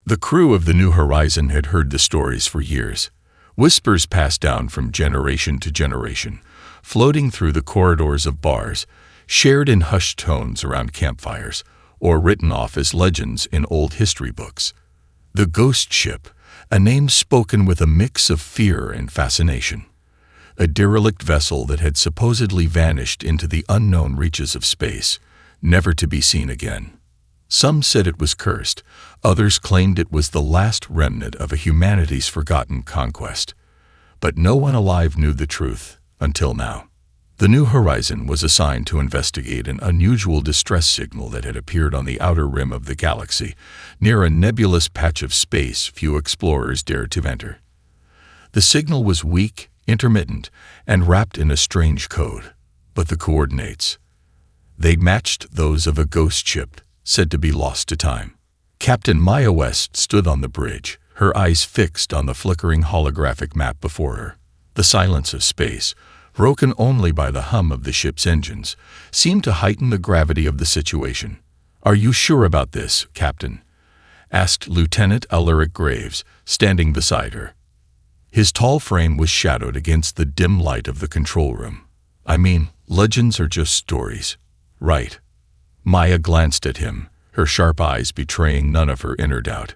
The crew of the New Horizon had heard the stories for years. Whispers passed down from generation to generation, floating through the corridors of bars, shared in hushed tones around campfires, or written off as legends in old history books. The ghost ship, a name spoken with a mix of fear and fascination. A derelict vessel that had supposedly vanished into the unknown reaches of space, never to be seen again. Some said it was cursed, others claimed it was the last remnant of a humanity's forgotten conquest. But no one alive knew the truth, until now. The New Horizon was assigned to investigate an unusual distress signal that had appeared on the outer rim of the galaxy, near a nebulous patch of space few explorers dared to enter. The signal was weak, intermittent, and wrapped in a strange code. But the coordinates, they matched those of a ghost ship, said to be lost to time. Captain Maya West stood on the bridge, her eyes fixed on the flickering holographic map before her. The silence of space, broken only by the hum of the ship's engines, seemed to heighten the gravity of the situation. "Are you sure about this, Captain?" asked Lieutenant Alaric Graves, standing beside her. His tall frame was shadowed against the dim light of the control room. "I mean, legends are just stories, right?" Maya glanced at him, her sharp eyes betraying none of her inner doubt.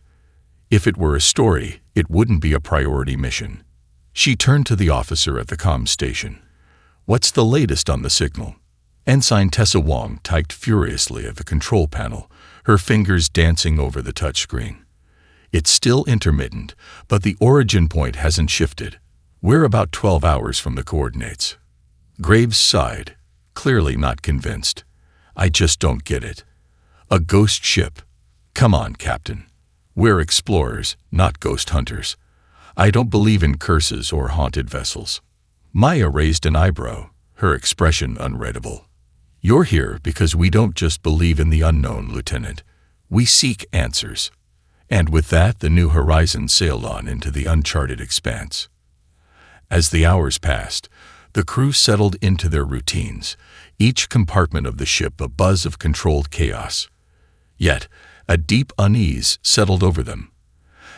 If it were a story, it wouldn't be a priority mission. She turned to the officer at the comm station. "What's the latest on the signal?" Ensign Tessa Wong typed furiously at the control panel, her fingers dancing over the touchscreen. "It's still intermittent, but the origin point hasn't shifted. We're about 12 hours from the coordinates." Graves sighed, clearly not convinced. "I just don't get it. A ghost ship? Come on, Captain. We're explorers, not ghost hunters. I don't believe in curses or haunted vessels." Maya raised an eyebrow, her expression unreadable. "You're here because we don't just believe in the unknown, Lieutenant. We seek answers." And with that, the New Horizon sailed on into the uncharted expanse. As the hours passed, the crew settled into their routines, each compartment of the ship a buzz of controlled chaos. Yet, a deep unease settled over them.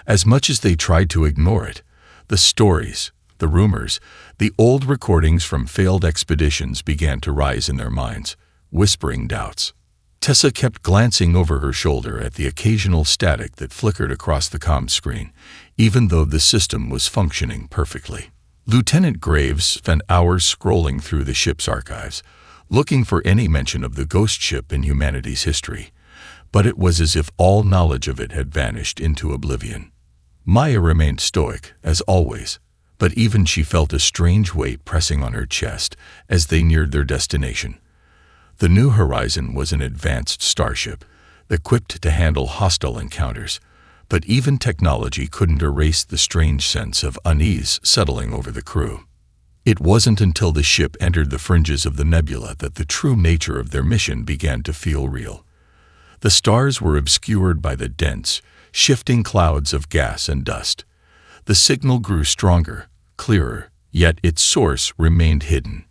As much as they tried to ignore it, the stories, the rumors, the old recordings from failed expeditions began to rise in their minds, whispering doubts. Tessa kept glancing over her shoulder at the occasional static that flickered across the comm screen, even though the system was functioning perfectly. Lieutenant Graves spent hours scrolling through the ship's archives, looking for any mention of the ghost ship in humanity's history, but it was as if all knowledge of it had vanished into oblivion. Maya remained stoic, as always, but even she felt a strange weight pressing on her chest as they neared their destination. The New Horizon was an advanced starship, equipped to handle hostile encounters, but even technology couldn't erase the strange sense of unease settling over the crew. It wasn't until the ship entered the fringes of the nebula that the true nature of their mission began to feel real. The stars were obscured by the dense, shifting clouds of gas and dust. The signal grew stronger, clearer, yet its source remained hidden.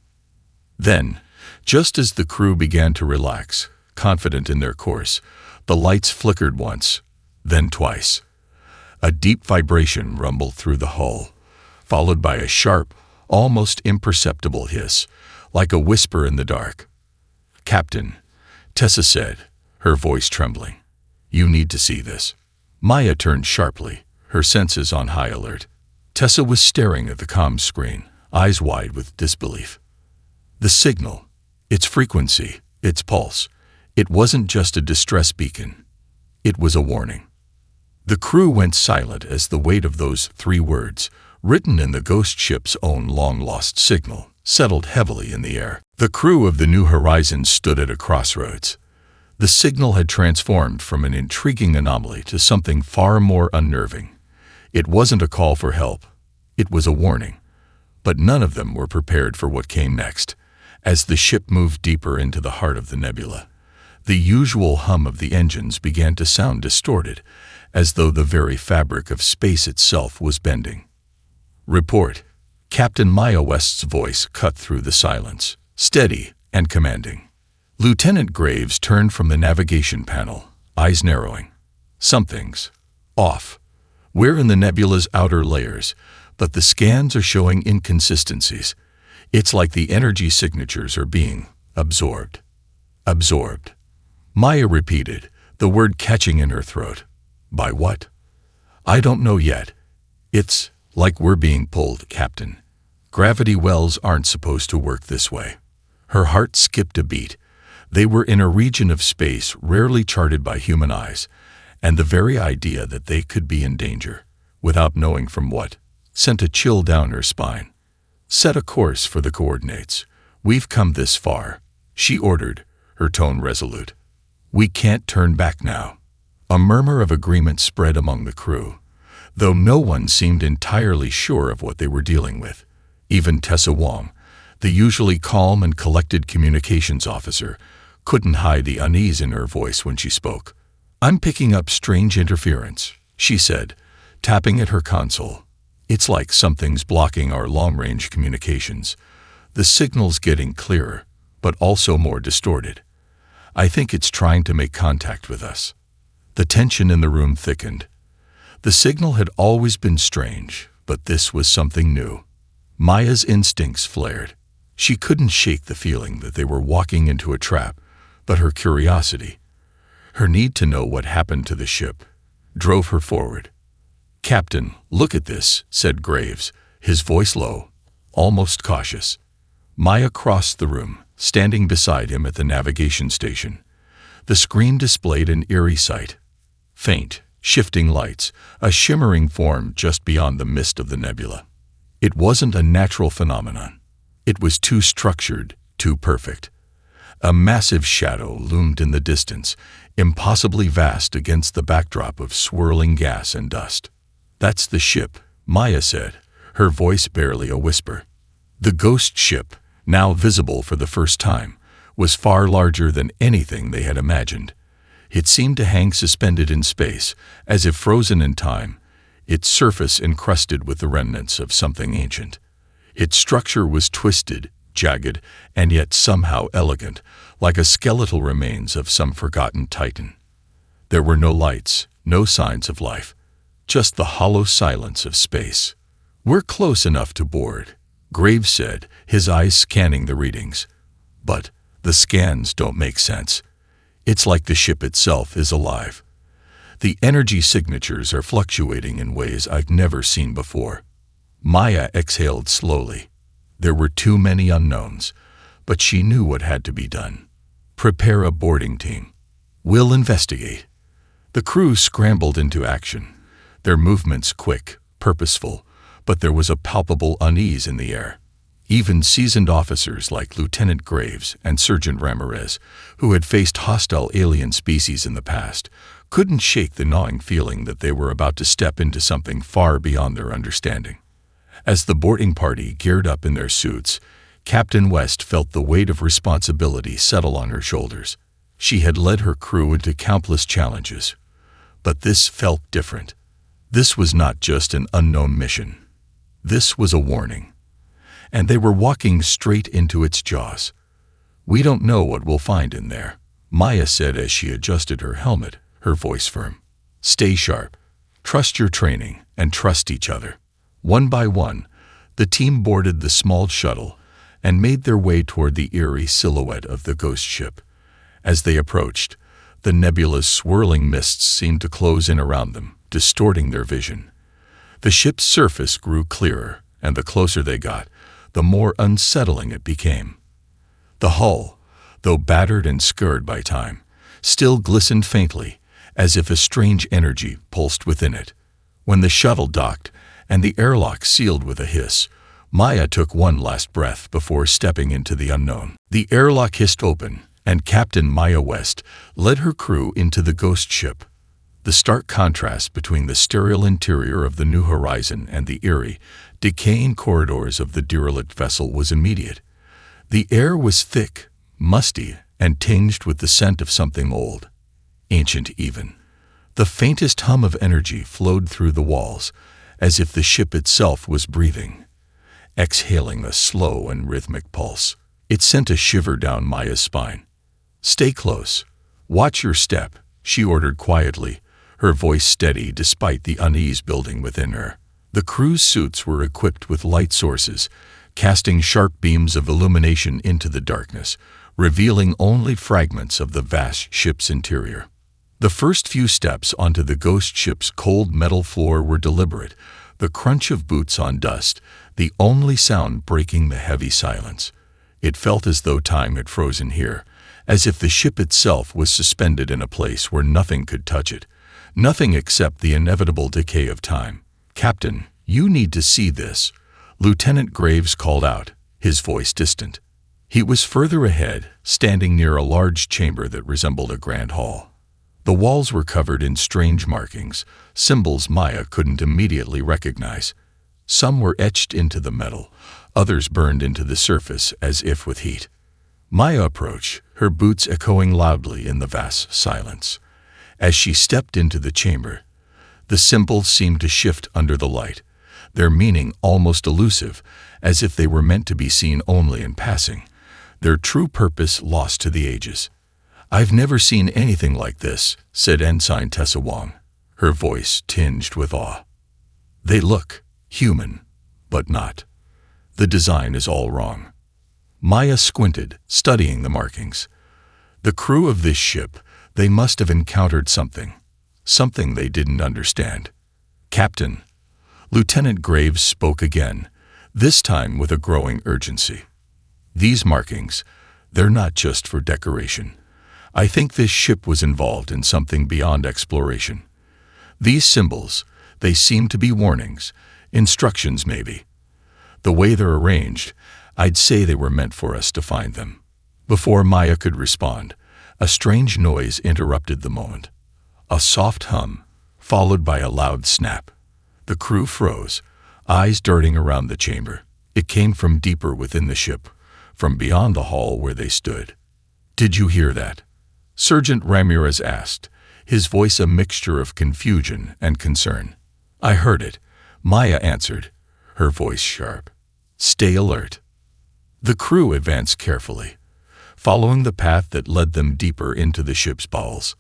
Then, just as the crew began to relax, confident in their course, the lights flickered once, then twice. A deep vibration rumbled through the hull, followed by a sharp, almost imperceptible hiss, like a whisper in the dark. "Captain," Tessa said, her voice trembling, "you need to see this." Maya turned sharply, her senses on high alert. Tessa was staring at the comm screen, eyes wide with disbelief. The signal, its frequency, its pulse, it wasn't just a distress beacon. It was a warning. The crew went silent as the weight of those 3 words, written in the ghost ship's own long-lost signal, settled heavily in the air. The crew of the New Horizon stood at a crossroads. The signal had transformed from an intriguing anomaly to something far more unnerving. It wasn't a call for help. It was a warning. But none of them were prepared for what came next. As the ship moved deeper into the heart of the nebula, the usual hum of the engines began to sound distorted, as though the very fabric of space itself was bending. "Report." Captain Maya West's voice cut through the silence, steady and commanding. Lieutenant Graves turned from the navigation panel, eyes narrowing. "Something's Off. We're in the nebula's outer layers, but the scans are showing inconsistencies. It's like the energy signatures are being absorbed. Absorbed. Maya repeated, the word catching in her throat. By what? I don't know yet. It's like we're being pulled, Captain. Gravity wells aren't supposed to work this way. Her heart skipped a beat. They were in a region of space rarely charted by human eyes, and the very idea that they could be in danger, without knowing from what, sent a chill down her spine. Set a course for the coordinates. We've come this far, she ordered, her tone resolute. We can't turn back now. A murmur of agreement spread among the crew, though no one seemed entirely sure of what they were dealing with. Even Tessa Wong, the usually calm and collected communications officer, couldn't hide the unease in her voice when she spoke. I'm picking up strange interference, she said, tapping at her console. It's like something's blocking our long-range communications. The signal's getting clearer, but also more distorted. I think it's trying to make contact with us. The tension in the room thickened. The signal had always been strange, but this was something new. Maya's instincts flared. She couldn't shake the feeling that they were walking into a trap, but her curiosity, her need to know what happened to the ship, drove her forward. Captain, look at this, said Graves, his voice low, almost cautious. Maya crossed the room, standing beside him at the navigation station. The screen displayed an eerie sight. Faint, shifting lights, a shimmering form just beyond the mist of the nebula. It wasn't a natural phenomenon. It was too structured, too perfect. A massive shadow loomed in the distance, impossibly vast against the backdrop of swirling gas and dust. That's the ship, Maya said, her voice barely a whisper. The ghost ship, now visible for the first time, was far larger than anything they had imagined. It seemed to hang suspended in space, as if frozen in time, its surface encrusted with the remnants of something ancient. Its structure was twisted, jagged, and yet somehow elegant, like a skeletal remains of some forgotten titan. There were no lights, no signs of life, just the hollow silence of space. We're close enough to board, Graves said, his eyes scanning the readings. But the scans don't make sense. It's like the ship itself is alive. The energy signatures are fluctuating in ways I've never seen before. Maya exhaled slowly. There were too many unknowns, but she knew what had to be done. Prepare a boarding team. We'll investigate. The crew scrambled into action, their movements quick, purposeful, but there was a palpable unease in the air. Even seasoned officers like Lieutenant Graves and Sergeant Ramirez, who had faced hostile alien species in the past, couldn't shake the gnawing feeling that they were about to step into something far beyond their understanding. As the boarding party geared up in their suits, Captain West felt the weight of responsibility settle on her shoulders. She had led her crew into countless challenges, but this felt different. This was not just an unknown mission. This was a warning, and they were walking straight into its jaws. We don't know what we'll find in there, Maya said as she adjusted her helmet, her voice firm. Stay sharp, trust your training, and trust each other. One by one, the team boarded the small shuttle and made their way toward the eerie silhouette of the ghost ship. As they approached, the nebula's swirling mists seemed to close in around them, distorting their vision. The ship's surface grew clearer, and the closer they got, the more unsettling it became. The hull, though battered and scarred by time, still glistened faintly, as if a strange energy pulsed within it. When the shuttle docked, and the airlock sealed with a hiss, Maya took one last breath before stepping into the unknown. The airlock hissed open, and Captain Maya West led her crew into the ghost ship. The stark contrast between the sterile interior of the New Horizon and the eerie, decaying corridors of the derelict vessel was immediate. The air was thick, musty, and tinged with the scent of something old, ancient even. The faintest hum of energy flowed through the walls, as if the ship itself was breathing, exhaling a slow and rhythmic pulse. It sent a shiver down Maya's spine. Stay close. Watch your step, she ordered quietly, her voice steady despite the unease building within her. The crew's suits were equipped with light sources, casting sharp beams of illumination into the darkness, revealing only fragments of the vast ship's interior. The first few steps onto the ghost ship's cold metal floor were deliberate, the crunch of boots on dust, the only sound breaking the heavy silence. It felt as though time had frozen here, as if the ship itself was suspended in a place where nothing could touch it, nothing except the inevitable decay of time. "Captain, you need to see this," Lieutenant Graves called out, his voice distant. He was further ahead, standing near a large chamber that resembled a grand hall. The walls were covered in strange markings, symbols Maya couldn't immediately recognize. Some were etched into the metal, others burned into the surface as if with heat. Maya approached, her boots echoing loudly in the vast silence. As she stepped into the chamber, the symbols seemed to shift under the light, their meaning almost elusive, as if they were meant to be seen only in passing, their true purpose lost to the ages. "I've never seen anything like this," said Ensign Tessa Wong, her voice tinged with awe. "They look human, but not. The design is all wrong." Maya squinted, studying the markings. The crew of this ship, they must have encountered something they didn't understand. "Captain," Lieutenant Graves spoke again, this time with a growing urgency. "These markings, they're not just for decoration. I think this ship was involved in something beyond exploration. These symbols, they seem to be warnings, instructions maybe. The way they're arranged, I'd say they were meant for us to find them." Before Maya could respond, a strange noise interrupted the moment. A soft hum, followed by a loud snap. The crew froze, eyes darting around the chamber. It came from deeper within the ship, from beyond the hall where they stood. "Did you hear that?" Sergeant Ramirez asked, his voice a mixture of confusion and concern. "I heard it," Maya answered, her voice sharp. "Stay alert." The crew advanced carefully, following the path that led them deeper into the ship's bowels.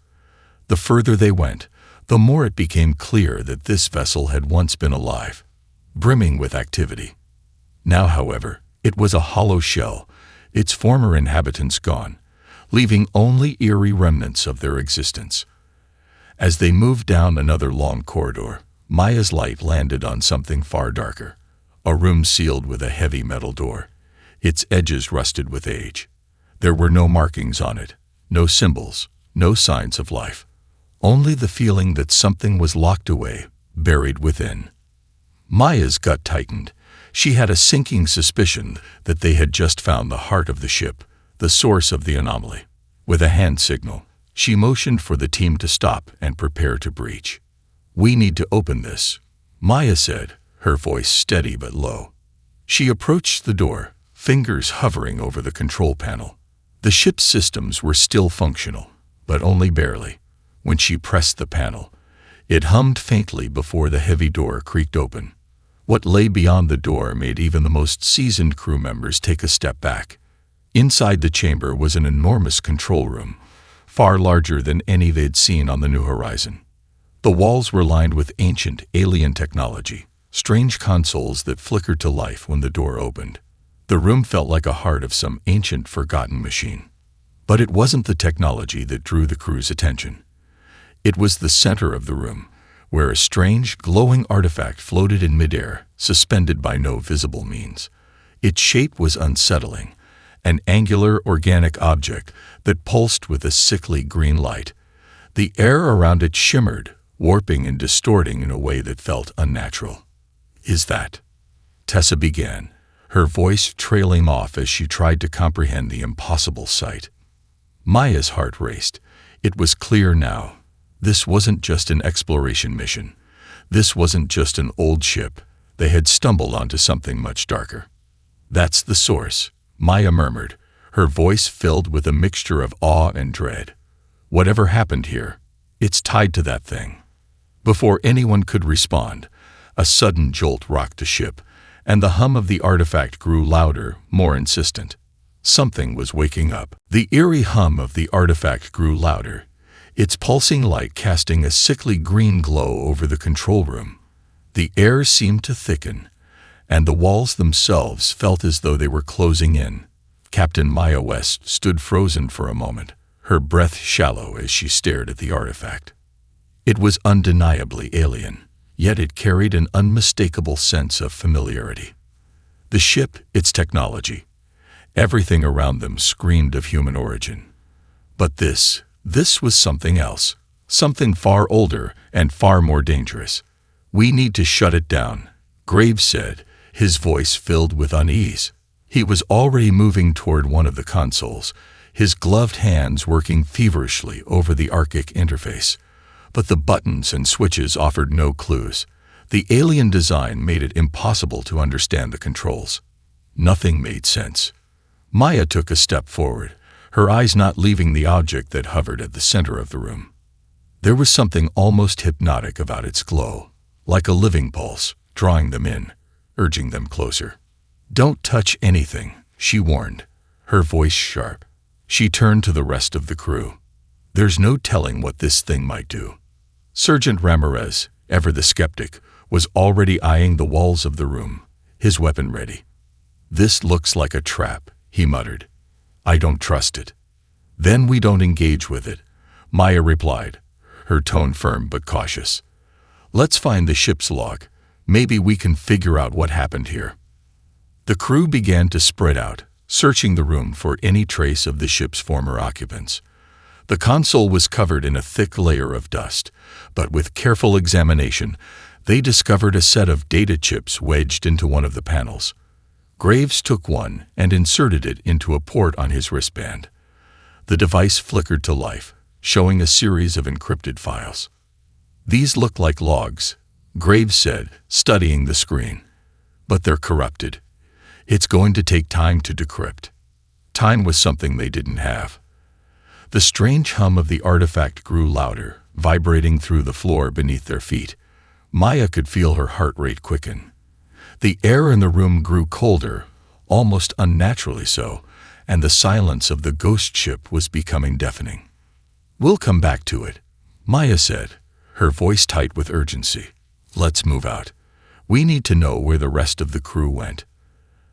The further they went, the more it became clear that this vessel had once been alive, brimming with activity. Now, however, it was a hollow shell, its former inhabitants gone, leaving only eerie remnants of their existence. As they moved down another long corridor, Maya's light landed on something far darker, a room sealed with a heavy metal door, its edges rusted with age. There were no markings on it, no symbols, no signs of life, only the feeling that something was locked away, buried within. Maya's gut tightened. She had a sinking suspicion that they had just found the heart of the ship, the source of the anomaly. With a hand signal, she motioned for the team to stop and prepare to breach. "We need to open this," Maya said, her voice steady but low. She approached the door, fingers hovering over the control panel. The ship's systems were still functional, but only barely. When she pressed the panel, it hummed faintly before the heavy door creaked open. What lay beyond the door made even the most seasoned crew members take a step back. Inside the chamber was an enormous control room, far larger than any they'd seen on the New Horizon. The walls were lined with ancient alien technology, strange consoles that flickered to life when the door opened. The room felt like a heart of some ancient, forgotten machine. But it wasn't the technology that drew the crew's attention. It was the center of the room, where a strange, glowing artifact floated in midair, suspended by no visible means. Its shape was unsettling, an angular, organic object that pulsed with a sickly green light. The air around it shimmered, warping and distorting in a way that felt unnatural. "Is that?" Tessa began, her voice trailing off as she tried to comprehend the impossible sight. Maya's heart raced. It was clear now. This wasn't just an exploration mission. This wasn't just an old ship. They had stumbled onto something much darker. "That's the source," Maya murmured, her voice filled with a mixture of awe and dread. "Whatever happened here, it's tied to that thing." Before anyone could respond, a sudden jolt rocked the ship, and the hum of the artifact grew louder, more insistent. Something was waking up. The eerie hum of the artifact grew louder, its pulsing light casting a sickly green glow over the control room. The air seemed to thicken, and the walls themselves felt as though they were closing in. Captain Maya West stood frozen for a moment, her breath shallow as she stared at the artifact. It was undeniably alien, yet it carried an unmistakable sense of familiarity. The ship, its technology, everything around them screamed of human origin. But this was something else, something far older and far more dangerous. "We need to shut it down," Graves said, his voice filled with unease. He was already moving toward one of the consoles, his gloved hands working feverishly over the Arctic interface. But the buttons and switches offered no clues. The alien design made it impossible to understand the controls. Nothing made sense. Maya took a step forward, her eyes not leaving the object that hovered at the center of the room. There was something almost hypnotic about its glow, like a living pulse, drawing them in, urging them closer. "Don't touch anything," she warned, her voice sharp. She turned to the rest of the crew. "There's no telling what this thing might do." Sergeant Ramirez, ever the skeptic, was already eyeing the walls of the room, his weapon ready. "This looks like a trap," he muttered. "I don't trust it." "Then we don't engage with it," Maya replied, her tone firm but cautious. "Let's find the ship's log. Maybe we can figure out what happened here." The crew began to spread out, searching the room for any trace of the ship's former occupants. The console was covered in a thick layer of dust, but with careful examination, they discovered a set of data chips wedged into one of the panels. Graves took one and inserted it into a port on his wristband. The device flickered to life, showing a series of encrypted files. "These look like logs," Graves said, studying the screen. "But they're corrupted. It's going to take time to decrypt." Time was something they didn't have. The strange hum of the artifact grew louder, vibrating through the floor beneath their feet. Maya could feel her heart rate quicken. The air in the room grew colder, almost unnaturally so, and the silence of the ghost ship was becoming deafening. "We'll come back to it," Maya said, her voice tight with urgency. "Let's move out. We need to know where the rest of the crew went."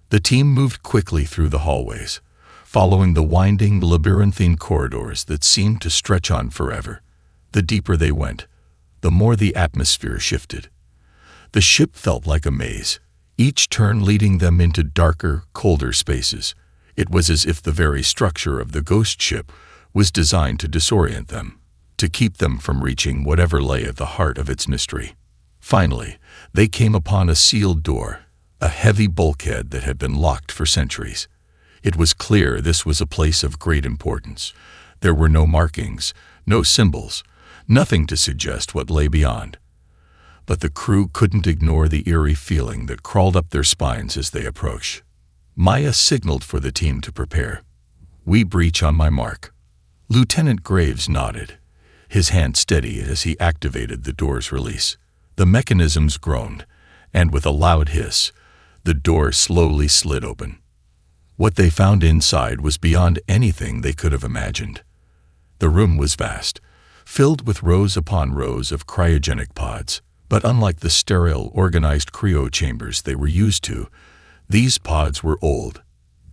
The team moved quickly through the hallways, following the winding, labyrinthine corridors that seemed to stretch on forever. The deeper they went, the more the atmosphere shifted. The ship felt like a maze, each turn leading them into darker, colder spaces. It was as if the very structure of the ghost ship was designed to disorient them, to keep them from reaching whatever lay at the heart of its mystery. Finally, they came upon a sealed door, a heavy bulkhead that had been locked for centuries. It was clear this was a place of great importance. There were no markings, no symbols, nothing to suggest what lay beyond. But the crew couldn't ignore the eerie feeling that crawled up their spines as they approached. Maya signaled for the team to prepare. "We breach on my mark." Lieutenant Graves nodded, his hand steady as he activated the door's release. The mechanisms groaned, and with a loud hiss, the door slowly slid open. What they found inside was beyond anything they could have imagined. The room was vast, filled with rows upon rows of cryogenic pods, but unlike the sterile, organized cryo chambers they were used to, these pods were old,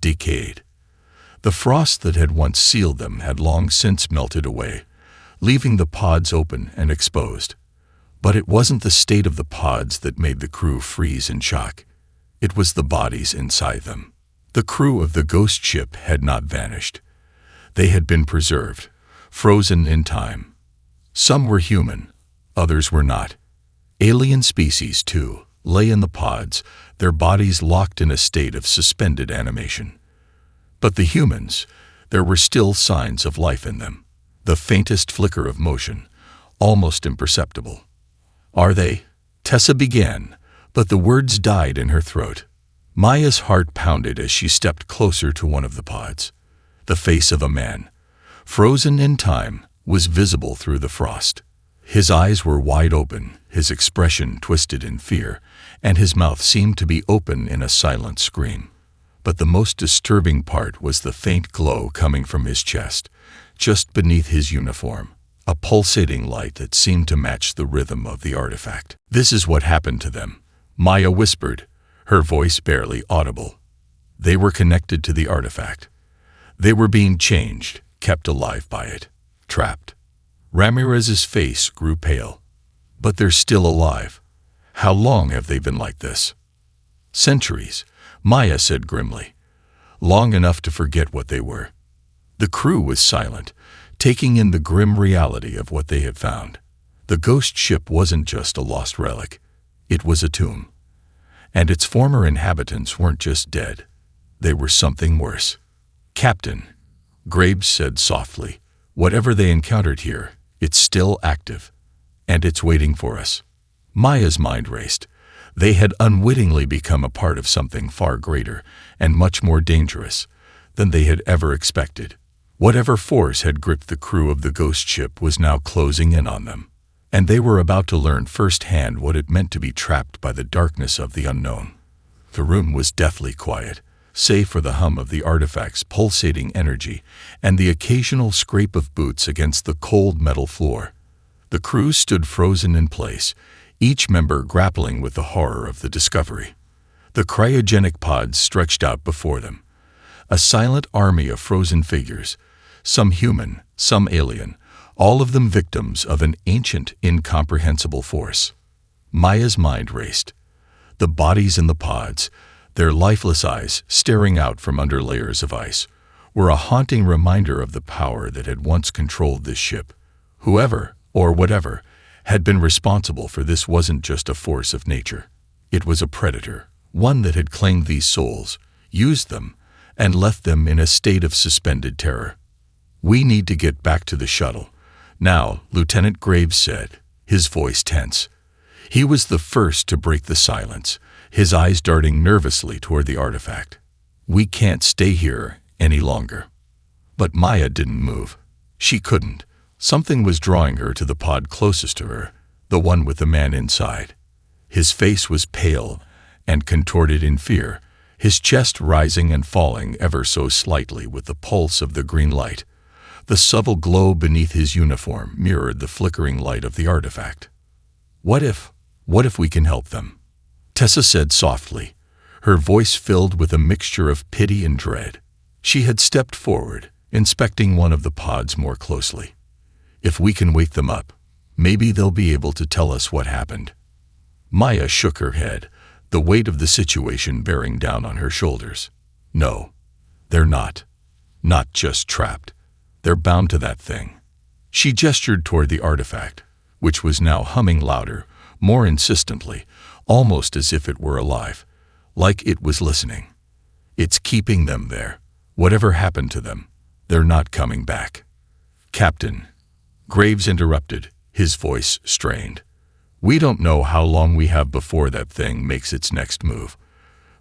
decayed. The frost that had once sealed them had long since melted away, leaving the pods open and exposed. But it wasn't the state of the pods that made the crew freeze in shock. It was the bodies inside them. The crew of the ghost ship had not vanished. They had been preserved, frozen in time. Some were human, others were not. Alien species, too, lay in the pods, their bodies locked in a state of suspended animation. But the humans, there were still signs of life in them, the faintest flicker of motion, almost imperceptible. "Are they?" Tessa began, but the words died in her throat. Maya's heart pounded as she stepped closer to one of the pods. The face of a man, frozen in time, was visible through the frost. His eyes were wide open, his expression twisted in fear, and his mouth seemed to be open in a silent scream. But the most disturbing part was the faint glow coming from his chest, just beneath his uniform, a pulsating light that seemed to match the rhythm of the artifact. "This is what happened to them," Maya whispered, her voice barely audible. They were connected to the artifact. They were being changed, kept alive by it, trapped. Ramirez's face grew pale. "But they're still alive. How long have they been like this?" "Centuries," Maya said grimly. "Long enough to forget what they were." The crew was silent, taking in the grim reality of what they had found. The ghost ship wasn't just a lost relic. It was a tomb. And its former inhabitants weren't just dead. They were something worse. "Captain," Graves said softly, "whatever they encountered here, it's still active. And it's waiting for us." Maya's mind raced. They had unwittingly become a part of something far greater and much more dangerous than they had ever expected. Whatever force had gripped the crew of the ghost ship was now closing in on them, and they were about to learn firsthand what it meant to be trapped by the darkness of the unknown. The room was deathly quiet, save for the hum of the artifact's pulsating energy and the occasional scrape of boots against the cold metal floor. The crew stood frozen in place, each member grappling with the horror of the discovery. The cryogenic pods stretched out before them, a silent army of frozen figures, some human, some alien, all of them victims of an ancient, incomprehensible force. Maya's mind raced. The bodies in the pods, their lifeless eyes staring out from under layers of ice, were a haunting reminder of the power that had once controlled this ship. Whoever, or whatever, had been responsible for this wasn't just a force of nature. It was a predator, one that had claimed these souls, used them, and left them in a state of suspended terror. "We need to get back to the shuttle now," Lieutenant Graves said, his voice tense. He was the first to break the silence, his eyes darting nervously toward the artifact. "We can't stay here any longer." But Maya didn't move. She couldn't. Something was drawing her to the pod closest to her, the one with the man inside. His face was pale and contorted in fear, his chest rising and falling ever so slightly with the pulse of the green light. The subtle glow beneath his uniform mirrored the flickering light of the artifact. What if we can help them?" Tessa said softly, her voice filled with a mixture of pity and dread. She had stepped forward, inspecting one of the pods more closely. "If we can wake them up, maybe they'll be able to tell us what happened." Maya shook her head, the weight of the situation bearing down on her shoulders. "No, they're not. Not just trapped. They're bound to that thing." She gestured toward the artifact, which was now humming louder, more insistently, almost as if it were alive, like it was listening. "It's keeping them there. Whatever happened to them, they're not coming back." "Captain," Graves interrupted, his voice strained. "We don't know how long we have before that thing makes its next move.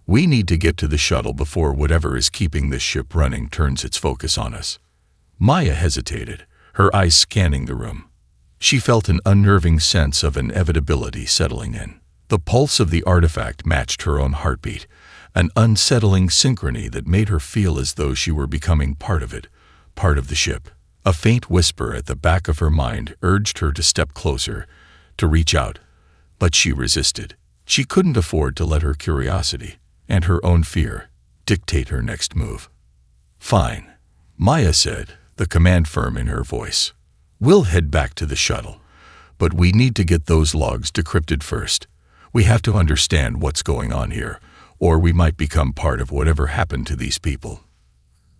We need to get to the shuttle before whatever is keeping this ship running turns its focus on us." Maya hesitated, her eyes scanning the room. She felt an unnerving sense of inevitability settling in. The pulse of the artifact matched her own heartbeat, an unsettling synchrony that made her feel as though she were becoming part of it, part of the ship. A faint whisper at the back of her mind urged her to step closer, to reach out, but she resisted. She couldn't afford to let her curiosity, and her own fear, dictate her next move. "Fine," Maya said, the command firm in her voice. "We'll head back to the shuttle, but we need to get those logs decrypted first. We have to understand what's going on here, or we might become part of whatever happened to these people."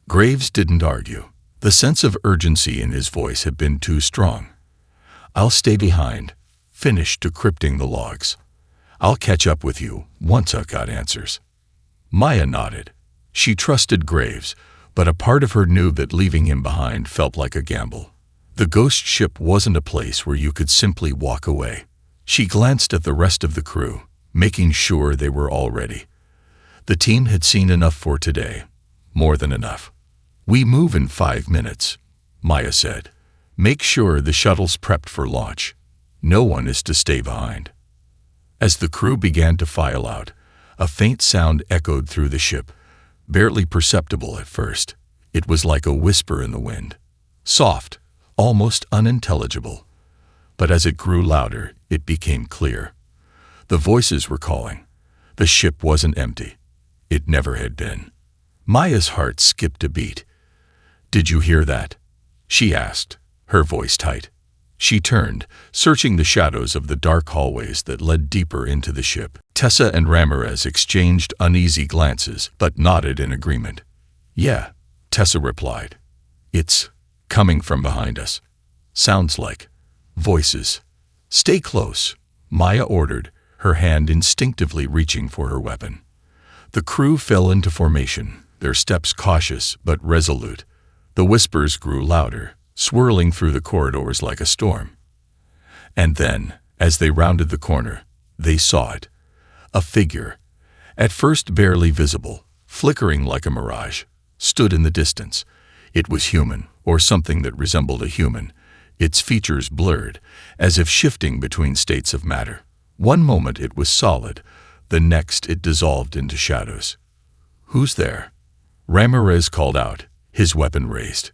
Graves didn't argue. The sense of urgency in his voice had been too strong. "I'll stay behind, finish decrypting the logs. I'll catch up with you once I've got answers." Maya nodded. She trusted Graves, but a part of her knew that leaving him behind felt like a gamble. The ghost ship wasn't a place where you could simply walk away. She glanced at the rest of the crew, making sure they were all ready. The team had seen enough for today, more than enough. "We move in 5 minutes," Maya said. "Make sure the shuttle's prepped for launch. No one is to stay behind." As the crew began to file out, a faint sound echoed through the ship, barely perceptible at first. It was like a whisper in the wind. Soft, almost unintelligible. But as it grew louder, it became clear. The voices were calling. The ship wasn't empty. It never had been. Maya's heart skipped a beat. "Did you hear that?" she asked, her voice tight. She turned, searching the shadows of the dark hallways that led deeper into the ship. Tessa and Ramirez exchanged uneasy glances, but nodded in agreement. "Yeah," Tessa replied. "It's coming from behind us. Sounds like voices." "Stay close," Maya ordered, her hand instinctively reaching for her weapon. The crew fell into formation, their steps cautious but resolute. The whispers grew louder, swirling through the corridors like a storm. And then, as they rounded the corner, they saw it. A figure, at first barely visible, flickering like a mirage, stood in the distance. It was human, or something that resembled a human, its features blurred, as if shifting between states of matter. One moment it was solid, the next it dissolved into shadows. "Who's there?" Ramirez called out, his weapon raised.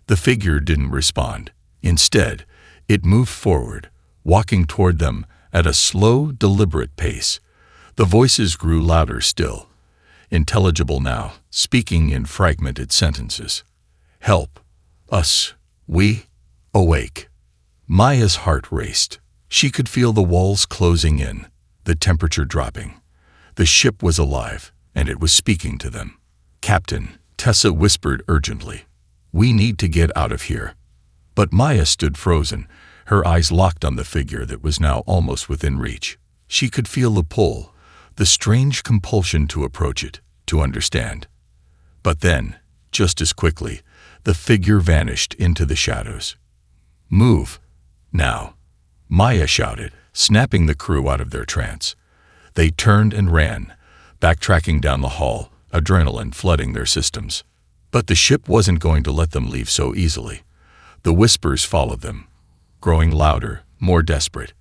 The figure didn't respond. Instead, it moved forward, walking toward them at a slow, deliberate pace. The voices grew louder still, intelligible now, speaking in fragmented sentences. "Help. Us. We. Awake." Maya's heart raced. She could feel the walls closing in, the temperature dropping. The ship was alive, and it was speaking to them. "Captain," Tessa whispered urgently, "we need to get out of here." But Maya stood frozen, her eyes locked on the figure that was now almost within reach. She could feel the pull, the strange compulsion to approach it, to understand. But then, just as quickly, the figure vanished into the shadows. "Move. Now," Maya shouted, snapping the crew out of their trance. They turned and ran, backtracking down the hall, adrenaline flooding their systems. But the ship wasn't going to let them leave so easily. The whispers followed them, growing louder, more desperate.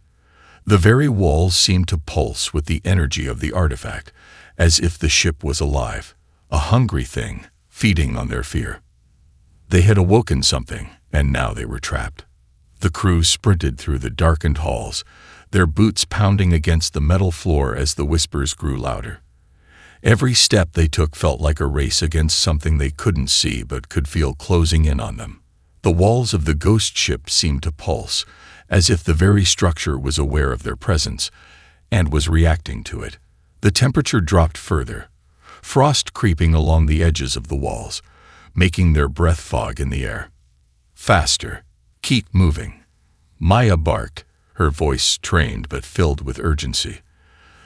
The very walls seemed to pulse with the energy of the artifact, as if the ship was alive, a hungry thing, feeding on their fear. They had awoken something, and now they were trapped. The crew sprinted through the darkened halls, their boots pounding against the metal floor as the whispers grew louder. Every step they took felt like a race against something they couldn't see but could feel closing in on them. The walls of the ghost ship seemed to pulse, as if the very structure was aware of their presence and was reacting to it. The temperature dropped further, frost creeping along the edges of the walls, making their breath fog in the air. "Faster. Keep moving." Maya barked, her voice strained but filled with urgency.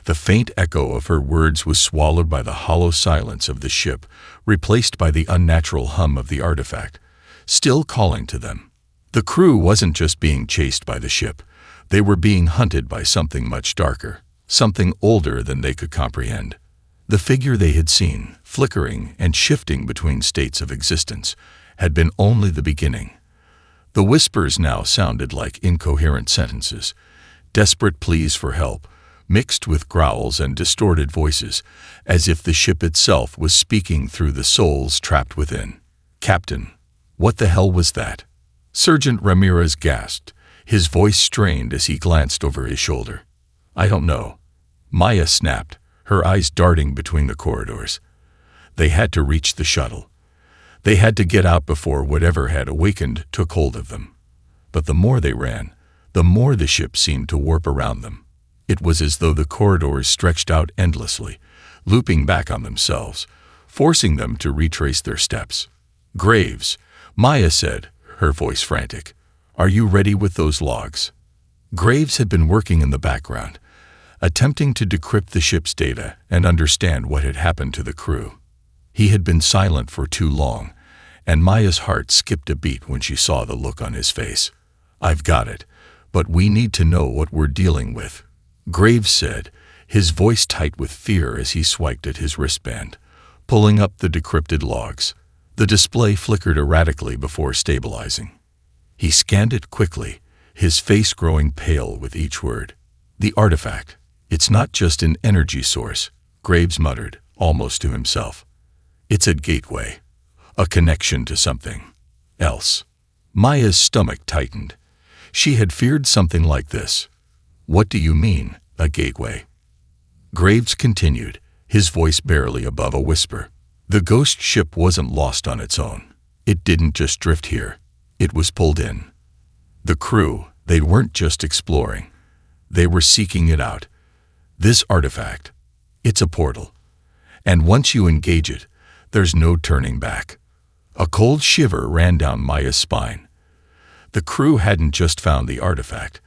The faint echo of her words was swallowed by the hollow silence of the ship, replaced by the unnatural hum of the artifact, still calling to them. The crew wasn't just being chased by the ship. They were being hunted by something much darker, something older than they could comprehend. The figure they had seen, flickering and shifting between states of existence, had been only the beginning. The whispers now sounded like incoherent sentences, desperate pleas for help, mixed with growls and distorted voices, as if the ship itself was speaking through the souls trapped within. "Captain, what the hell was that?" Sergeant Ramirez gasped, his voice strained as he glanced over his shoulder. "I don't know." Maya snapped, her eyes darting between the corridors. They had to reach the shuttle. They had to get out before whatever had awakened took hold of them. But the more they ran, the more the ship seemed to warp around them. It was as though the corridors stretched out endlessly, looping back on themselves, forcing them to retrace their steps. "Graves," Maya said, her voice frantic, "are you ready with those logs?" Graves had been working in the background, attempting to decrypt the ship's data and understand what had happened to the crew. He had been silent for too long, and Maya's heart skipped a beat when she saw the look on his face. "I've got it, but we need to know what we're dealing with," Graves said, his voice tight with fear as he swiped at his wristband, pulling up the decrypted logs. The display flickered erratically before stabilizing. He scanned it quickly, his face growing pale with each word. "The artifact. It's not just an energy source," Graves muttered, almost to himself. "It's a gateway, a connection to something else." Maya's stomach tightened. She had feared something like this. "What do you mean, a gateway?" Graves continued, his voice barely above a whisper. "The ghost ship wasn't lost on its own. It didn't just drift here. It was pulled in. The crew, they weren't just exploring. They were seeking it out. This artifact, it's a portal. And once you engage it, there's no turning back." A cold shiver ran down Maya's spine. The crew hadn't just found the artifact.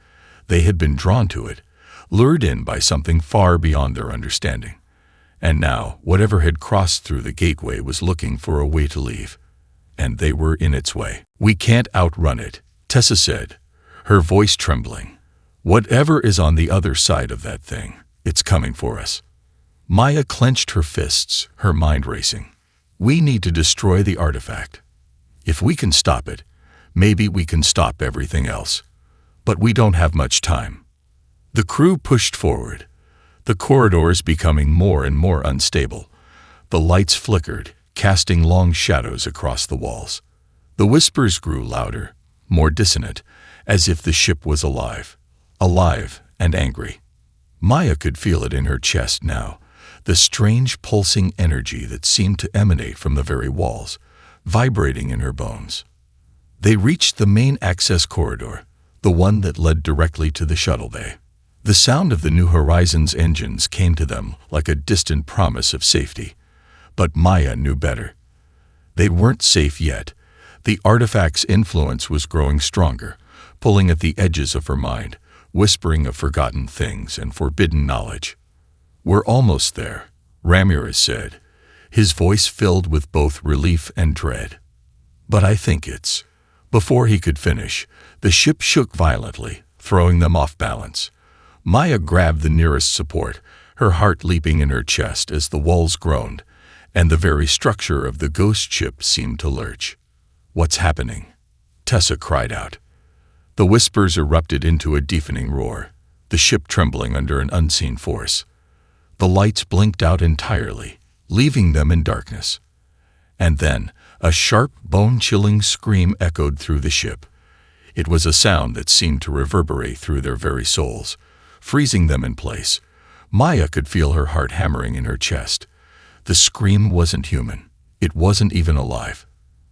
They had been drawn to it, lured in by something far beyond their understanding. And now, whatever had crossed through the gateway was looking for a way to leave. And they were in its way. "We can't outrun it," Tessa said, her voice trembling. "Whatever is on the other side of that thing, it's coming for us." Maya clenched her fists, her mind racing. "We need to destroy the artifact. If we can stop it, maybe we can stop everything else. But we don't have much time." The crew pushed forward, the corridors becoming more and more unstable. The lights flickered, casting long shadows across the walls. The whispers grew louder, more dissonant, as if the ship was alive and angry. Maya could feel it in her chest now, the strange pulsing energy that seemed to emanate from the very walls, vibrating in her bones. They reached the main access corridor, the one that led directly to the shuttle bay. The sound of the New Horizons engines came to them like a distant promise of safety. But Maya knew better. They weren't safe yet. The artifact's influence was growing stronger, pulling at the edges of her mind, whispering of forgotten things and forbidden knowledge. "We're almost there," Ramirez said, his voice filled with both relief and dread. "But I think it's—" Before he could finish, the ship shook violently, throwing them off balance. Maya grabbed the nearest support, her heart leaping in her chest as the walls groaned, and the very structure of the ghost ship seemed to lurch. "What's happening?" Tessa cried out. The whispers erupted into a deafening roar, the ship trembling under an unseen force. The lights blinked out entirely, leaving them in darkness. And then, a sharp, bone-chilling scream echoed through the ship. It was a sound that seemed to reverberate through their very souls, freezing them in place. Maya could feel her heart hammering in her chest. The scream wasn't human. It wasn't even alive.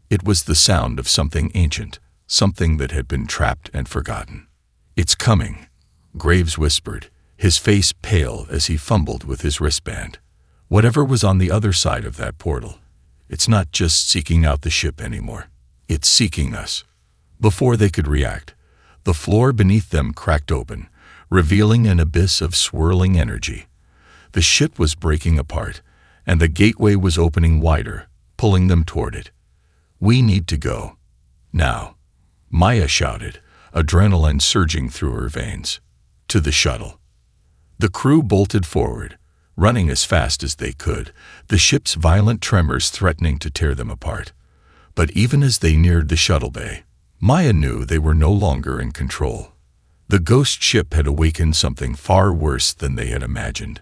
It was the sound of something ancient, something that had been trapped and forgotten. "It's coming," Graves whispered, his face pale as he fumbled with his wristband. "Whatever was on the other side of that portal, it's not just seeking out the ship anymore. It's seeking us." Before they could react, the floor beneath them cracked open, revealing an abyss of swirling energy. The ship was breaking apart, and the gateway was opening wider, pulling them toward it. "We need to go. Now," Maya shouted, adrenaline surging through her veins. "To the shuttle." The crew bolted forward, running as fast as they could, the ship's violent tremors threatening to tear them apart. But even as they neared the shuttle bay, Maya knew they were no longer in control. The ghost ship had awakened something far worse than they had imagined.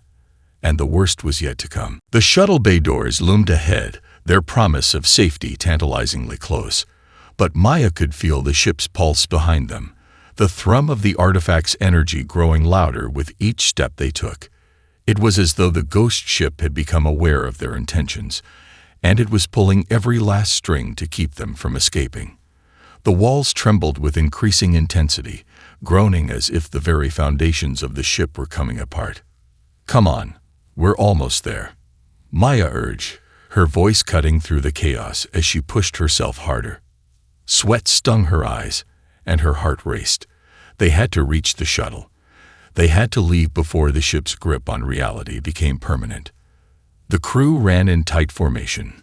And the worst was yet to come. The shuttle bay doors loomed ahead, their promise of safety tantalizingly close. But Maya could feel the ship's pulse behind them, the thrum of the artifact's energy growing louder with each step they took. It was as though the ghost ship had become aware of their intentions, and it was pulling every last string to keep them from escaping. The walls trembled with increasing intensity, groaning as if the very foundations of the ship were coming apart. "Come on, we're almost there," Maya urged, her voice cutting through the chaos as she pushed herself harder. Sweat stung her eyes, and her heart raced. They had to reach the shuttle. They had to leave before the ship's grip on reality became permanent. The crew ran in tight formation,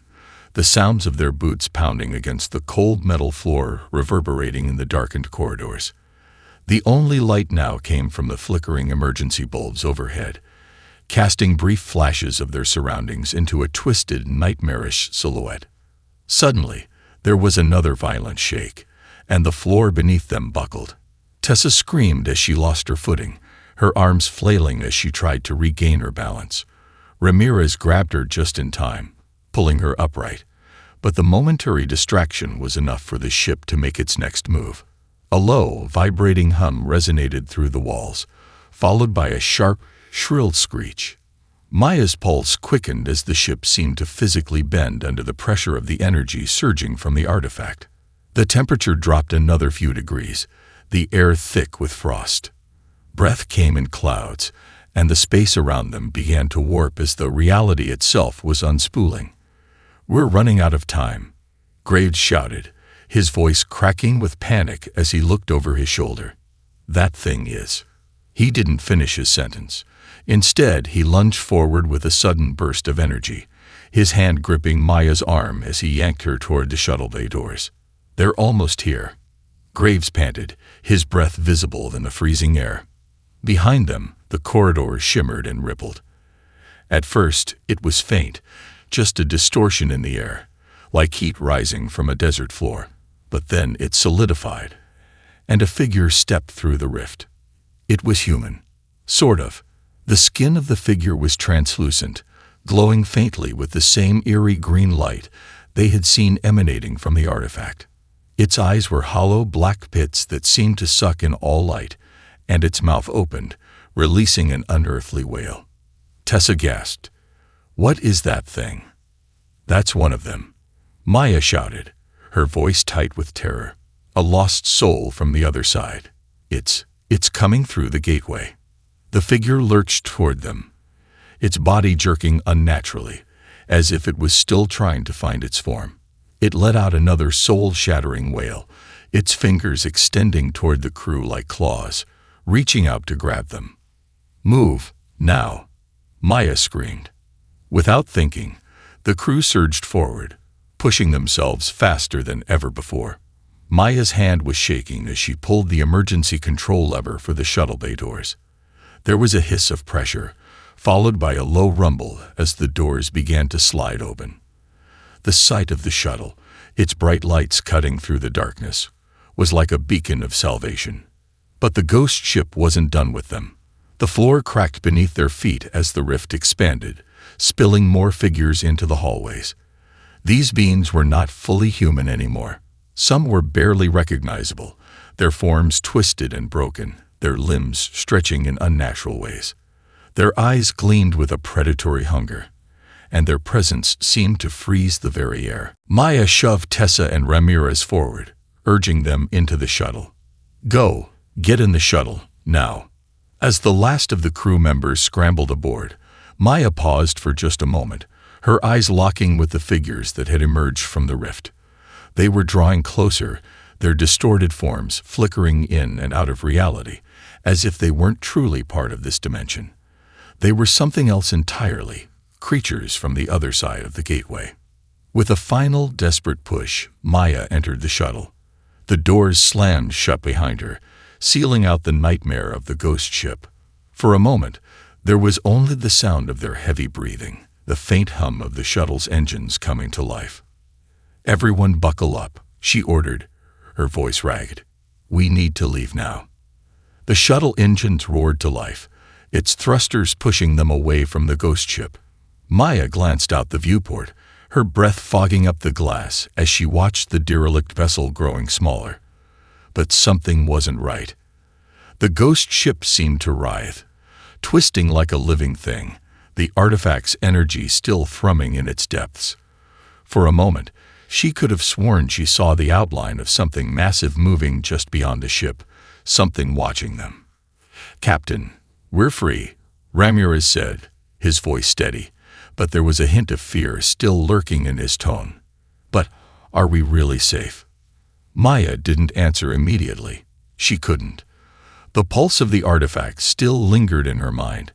the sounds of their boots pounding against the cold metal floor reverberating in the darkened corridors. The only light now came from the flickering emergency bulbs overhead, casting brief flashes of their surroundings into a twisted, nightmarish silhouette. Suddenly, there was another violent shake, and the floor beneath them buckled. Tessa screamed as she lost her footing, her arms flailing as she tried to regain her balance. Ramirez grabbed her just in time, pulling her upright. But the momentary distraction was enough for the ship to make its next move. A low, vibrating hum resonated through the walls, followed by a sharp, shrill screech. Maya's pulse quickened as the ship seemed to physically bend under the pressure of the energy surging from the artifact. The temperature dropped another few degrees, the air thick with frost. Breath came in clouds, and the space around them began to warp as though reality itself was unspooling. "We're running out of time," Graves shouted, his voice cracking with panic as he looked over his shoulder. "That thing is." He didn't finish his sentence. Instead, he lunged forward with a sudden burst of energy, his hand gripping Maya's arm as he yanked her toward the shuttle bay doors. "They're almost here," Graves panted, his breath visible in the freezing air. Behind them, the corridors shimmered and rippled. At first, it was faint, just a distortion in the air, like heat rising from a desert floor. But then it solidified, and a figure stepped through the rift. It was human. Sort of. The skin of the figure was translucent, glowing faintly with the same eerie green light they had seen emanating from the artifact. Its eyes were hollow black pits that seemed to suck in all light, and its mouth opened, releasing an unearthly wail. Tessa gasped. "What is that thing?" "That's one of them," Maya shouted, her voice tight with terror. "A lost soul from the other side. It's coming through the gateway." The figure lurched toward them, its body jerking unnaturally, as if it was still trying to find its form. It let out another soul-shattering wail, its fingers extending toward the crew like claws, reaching out to grab them. "Move, now," Maya screamed. Without thinking, the crew surged forward, pushing themselves faster than ever before. Maya's hand was shaking as she pulled the emergency control lever for the shuttle bay doors. There was a hiss of pressure, followed by a low rumble as the doors began to slide open. The sight of the shuttle, its bright lights cutting through the darkness, was like a beacon of salvation. But the ghost ship wasn't done with them. The floor cracked beneath their feet as the rift expanded, spilling more figures into the hallways. These beings were not fully human anymore. Some were barely recognizable, their forms twisted and broken, their limbs stretching in unnatural ways. Their eyes gleamed with a predatory hunger, and their presence seemed to freeze the very air. Maya shoved Tessa and Ramirez forward, urging them into the shuttle. "Go, get in the shuttle, now." As the last of the crew members scrambled aboard, Maya paused for just a moment, her eyes locking with the figures that had emerged from the rift. They were drawing closer, their distorted forms flickering in and out of reality, as if they weren't truly part of this dimension. They were something else entirely, creatures from the other side of the gateway. With a final, desperate push, Maya entered the shuttle. The doors slammed shut behind her, sealing out the nightmare of the ghost ship. For a moment, there was only the sound of their heavy breathing, the faint hum of the shuttle's engines coming to life. "Everyone buckle up," she ordered, her voice ragged. "We need to leave now." The shuttle engines roared to life, its thrusters pushing them away from the ghost ship. Maya glanced out the viewport, her breath fogging up the glass as she watched the derelict vessel growing smaller. But something wasn't right. The ghost ship seemed to writhe, twisting like a living thing, the artifact's energy still thrumming in its depths. For a moment, she could have sworn she saw the outline of something massive moving just beyond the ship, something watching them. "Captain, we're free," Ramirez said, his voice steady, but there was a hint of fear still lurking in his tone. "But are we really safe?" Maya didn't answer immediately. She couldn't. The pulse of the artifact still lingered in her mind,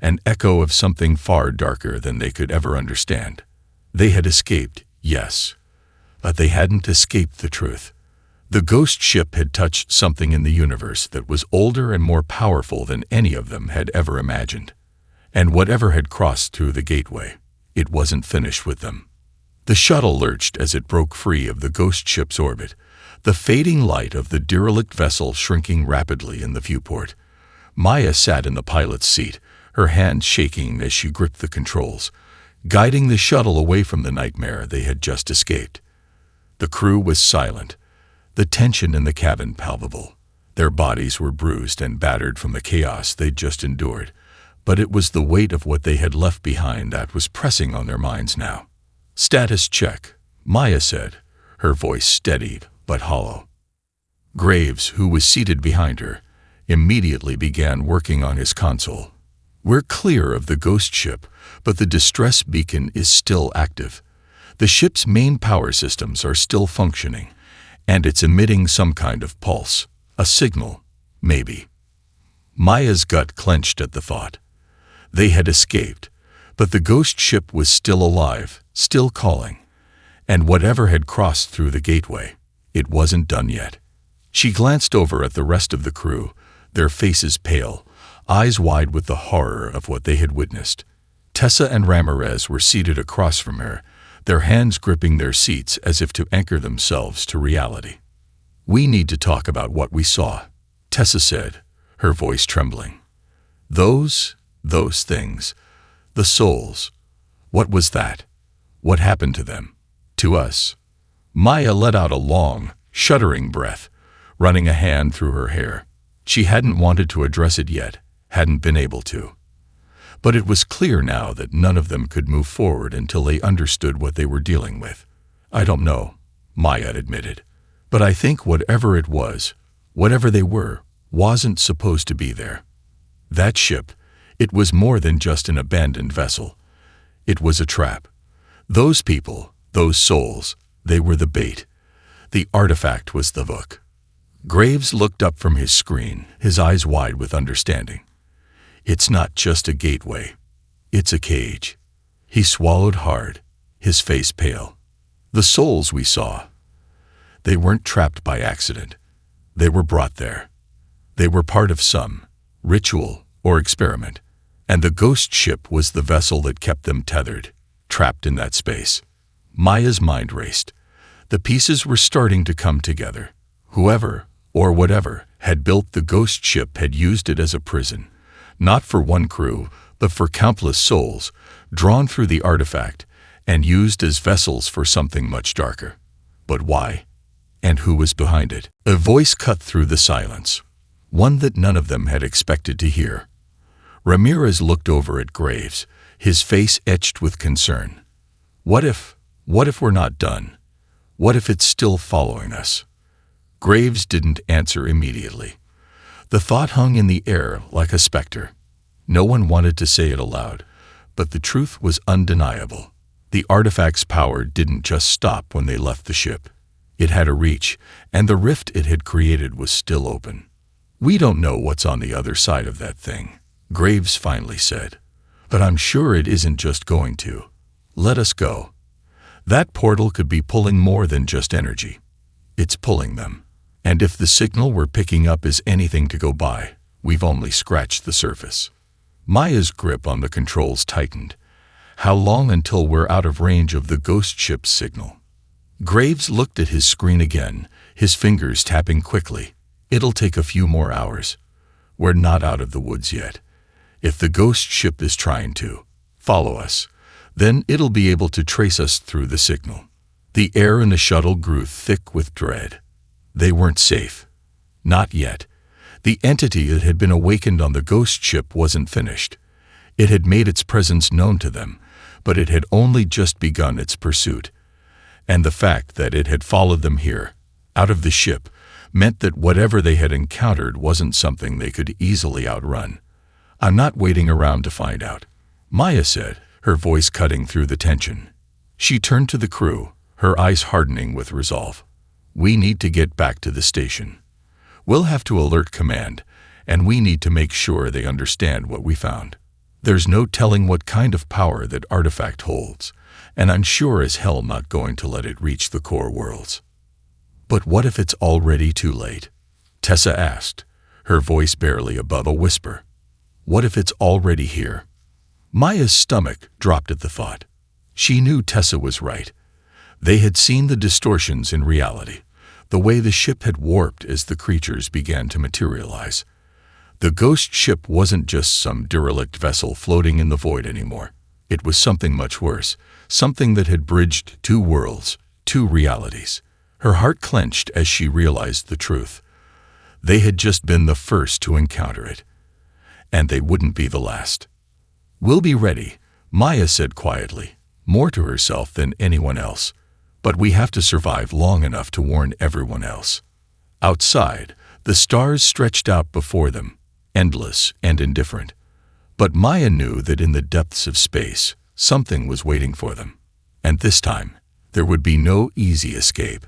an echo of something far darker than they could ever understand. They had escaped, yes, but they hadn't escaped the truth. The ghost ship had touched something in the universe that was older and more powerful than any of them had ever imagined. And whatever had crossed through the gateway, it wasn't finished with them. The shuttle lurched as it broke free of the ghost ship's orbit, the fading light of the derelict vessel shrinking rapidly in the viewport. Maya sat in the pilot's seat, her hands shaking as she gripped the controls, guiding the shuttle away from the nightmare they had just escaped. The crew was silent, the tension in the cabin palpable. Their bodies were bruised and battered from the chaos they'd just endured, but it was the weight of what they had left behind that was pressing on their minds now. "Status check," Maya said, her voice steady but hollow. Graves, who was seated behind her, immediately began working on his console. "We're clear of the ghost ship, but the distress beacon is still active. The ship's main power systems are still functioning, and it's emitting some kind of pulse, a signal, maybe." Maya's gut clenched at the thought. They had escaped, but the ghost ship was still alive, still calling. And whatever had crossed through the gateway, it wasn't done yet. She glanced over at the rest of the crew, their faces pale, eyes wide with the horror of what they had witnessed. Tessa and Ramirez were seated across from her, their hands gripping their seats as if to anchor themselves to reality. "We need to talk about what we saw," Tessa said, her voice trembling. Those things, the souls. What was that? What happened to them? To us?" Maya let out a long, shuddering breath, running a hand through her hair. She hadn't wanted to address it yet, hadn't been able to. But it was clear now that none of them could move forward until they understood what they were dealing with. "I don't know," Maya admitted. "But I think whatever it was, whatever they were, wasn't supposed to be there. That ship, it was more than just an abandoned vessel. It was a trap. Those people, those souls, they were the bait. The artifact was the hook." Graves looked up from his screen, his eyes wide with understanding. "It's not just a gateway. It's a cage." He swallowed hard, his face pale. "The souls we saw, they weren't trapped by accident. They were brought there. They were part of some ritual or experiment, and the ghost ship was the vessel that kept them tethered, trapped in that space." Maya's mind raced. The pieces were starting to come together. Whoever, or whatever, had built the ghost ship had used it as a prison, not for one crew, but for countless souls, drawn through the artifact, and used as vessels for something much darker. But why? And who was behind it? A voice cut through the silence, one that none of them had expected to hear. Ramirez looked over at Graves, his face etched with concern. What if we're not done? What if it's still following us?" Graves didn't answer immediately. The thought hung in the air like a specter. No one wanted to say it aloud, but the truth was undeniable. The artifact's power didn't just stop when they left the ship. It had a reach, and the rift it had created was still open. "We don't know what's on the other side of that thing," Graves finally said. "But I'm sure it isn't just going to. Let us go. That portal could be pulling more than just energy. It's pulling them. And if the signal we're picking up is anything to go by, we've only scratched the surface." Maya's grip on the controls tightened. How long until we're out of range of the ghost ship's signal? Graves looked at his screen again, his fingers tapping quickly. "It'll take a few more hours. We're not out of the woods yet. If the ghost ship is trying to follow us, then it'll be able to trace us through the signal." The air in the shuttle grew thick with dread. They weren't safe. Not yet. The entity that had been awakened on the ghost ship wasn't finished. It had made its presence known to them, but it had only just begun its pursuit. And the fact that it had followed them here, out of the ship, meant that whatever they had encountered wasn't something they could easily outrun. "I'm not waiting around to find out," Maya said, her voice cutting through the tension. She turned to the crew, her eyes hardening with resolve. "We need to get back to the station. We'll have to alert command, and we need to make sure they understand what we found. There's no telling what kind of power that artifact holds, and I'm sure as hell not going to let it reach the core worlds." "But what if it's already too late?" Tessa asked, her voice barely above a whisper. "What if it's already here?" Maya's stomach dropped at the thought. She knew Tessa was right. They had seen the distortions in reality, the way the ship had warped as the creatures began to materialize. The ghost ship wasn't just some derelict vessel floating in the void anymore. It was something much worse, something that had bridged two worlds, two realities. Her heart clenched as she realized the truth. They had just been the first to encounter it, and they wouldn't be the last. "We'll be ready," Maya said quietly, more to herself than anyone else. "But we have to survive long enough to warn everyone else." Outside, the stars stretched out before them, endless and indifferent. But Maya knew that in the depths of space, something was waiting for them. And this time, there would be no easy escape.